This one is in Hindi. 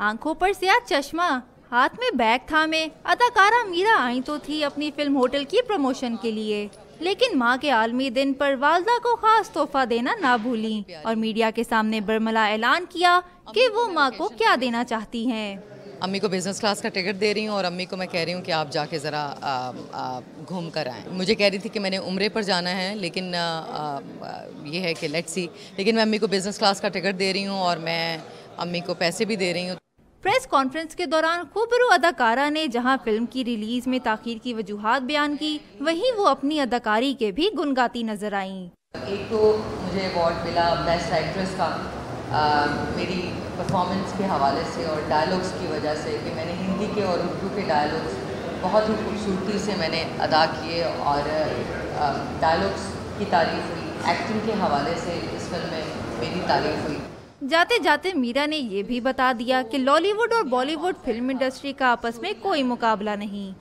आंखों पर स्याह चश्मा, हाथ में बैग थामे अदाकारा मीरा आई तो थी अपनी फिल्म होटल की प्रमोशन के लिए, लेकिन मां के आलमी दिन पर वालदा को खास तोहफा देना ना भूली और मीडिया के सामने बरमला ऐलान किया कि वो मां को क्या देना चाहती हैं। अम्मी को बिज़नेस क्लास का टिकट दे रही हूँ और अम्मी को मैं कह रही हूँ कि आप जाके ज़रा घूम कर आएँ। मुझे कह रही थी कि मैंने उम्रे पर जाना है, लेकिन ये है कि लेट्स सी, लेकिन मैं अम्मी को बिज़नेस क्लास का टिकट दे रही हूँ और मैं अम्मी को पैसे भी दे रही हूँ। प्रेस कॉन्फ्रेंस के दौरान खूबरू अदाकारा ने जहां फिल्म की रिलीज में ताखीर की वजूहात बयान की, वहीं वो अपनी अदाकारी के भी गुन गाती नजर आईं। एक तो मुझे अवार्ड मिला बेस्ट एक्ट्रेस का मेरी परफॉर्मेंस के हवाले से और डायलॉग्स की वजह से कि मैंने हिंदी के और उर्दू के डायलॉग्स बहुत ही खूबसूरती से मैंने अदा किए और डायलॉग्स की तारीफ हुई, एक्टिंग के हवाले से इस फिल्म में मेरी तारीफ हुई। जाते जाते मीरा ने ये भी बता दिया कि लॉलीवुड और बॉलीवुड फिल्म इंडस्ट्री का आपस में कोई मुकाबला नहीं।